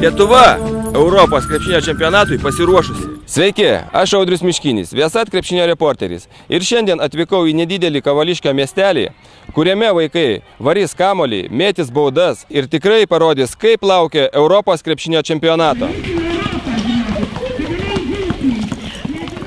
Lietuva Europos krepšinio čempionatui pasiruošusi. Sveiki, aš Audrius Miškinis, Viasat krepšinio reporteris. Ir šiandien atvykau į nedidelį Kavališkio miestelį, kuriame vaikai varys kamuolį, mėtys baudas ir tikrai parodys, kaip laukia Europos krepšinio čempionato.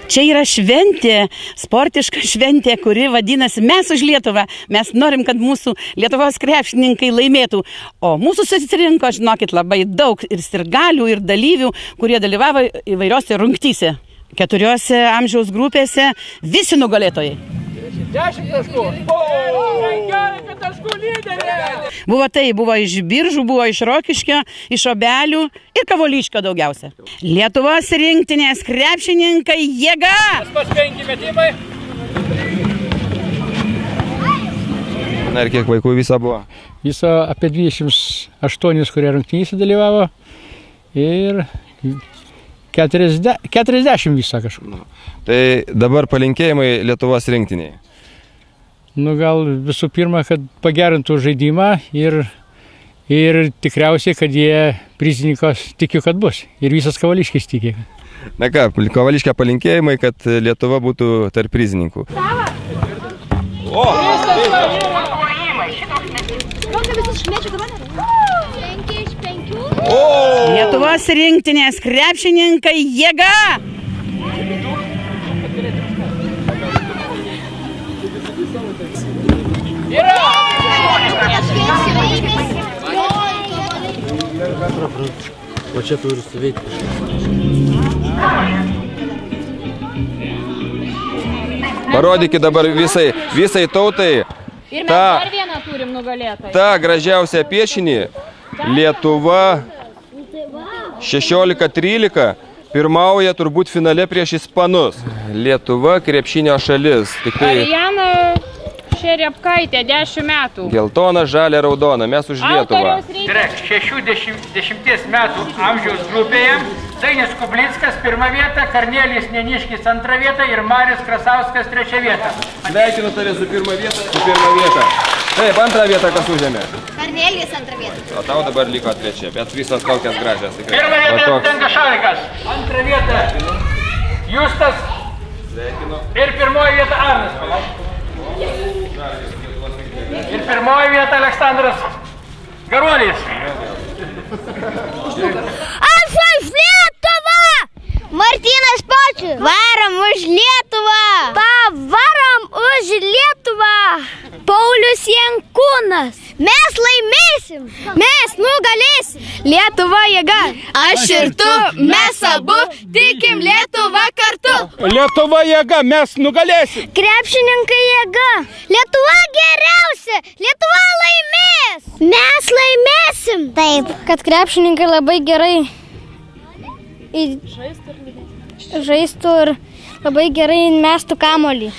Čia yra šventė, sportiška šventė, kuri vadinasi Mes už Lietuvą. Mes norim, kad mūsų Lietuvos krepšininkai laimėtų. O mūsų susirinko, žinokit, labai daug ir sirgalių, ir dalyvių, kurie dalyvavo įvairiose rungtyse. 4 amžiaus grupėse visi nugalėtojai. 10 taškų. 15 taškų lyderė. Buvo iš Biržų, buvo iš Rokiškio, iš Obelių ir Kavališkio daugiausia. Lietuvos rinktinės krepšininkai jėga! Pas 5 metimai. Na ir kiek vaikų viso buvo? Viso apie 28, kurie rungtynėse dalyvavo ir 40 viso kažkur. Tai dabar palinkėjimai Lietuvos rinktiniai. Nu gal visų pirma, kad pagerintų žaidimą ir tikriausiai, kad jie prizininkos tikiu, kad bus. Ir visas Kavališkis tiki. Na ką, Kavališkio palinkėjimai, kad Lietuva būtų tarp prizininkų. Lietuvos rinktinės krepšininkai jėga! O čia turi suveikti. Parodykit dabar visai tautai Ir mes dar vieną turim nugalėtoją. tą gražiausią piešinį. Lietuva 16-13 pirmauja turbūt finale prieš ispanus. Lietuva krepšinio šalis. Arijana Šerepkaitė, 10 metų. Geltona, žalia, raudona. Mes už Lietuvą. Tai yra 60 metų amžiaus grupėje. Dainis Kublinskas 1 vieta, Karnelis Neniškis 2 vieta ir Marius Krasauskas 3 vieta. Sveikinu tave su 1 vieta. Taip, 2 vietą kas užėmė. Karnelis 2 vieta. O tau dabar liko 3, bet visos tokias gražias. 1 vieta tenka Šarikas, 2 vieta Justas ir 1 vieta Arnas. Ir 1 vieta Aleksandras Garuolis. Aš už Lietuvą! Martynas Počius. Varom už Lietuvą! Pavarom už Lietuvą! Paulius Jankūnas. Mes laimėsim! Mes nugalėsim! Lietuva jėga! Aš ir tu, mes abu tikim Lietuvą kartu! Lietuva jėga, mes nugalėsim! Krepšininkai jėga! Lietuva geriausia! Lietuva laimės! Mes laimėsim! Taip, kad krepšininkai labai gerai žaistų ir labai gerai mestų kamuolį.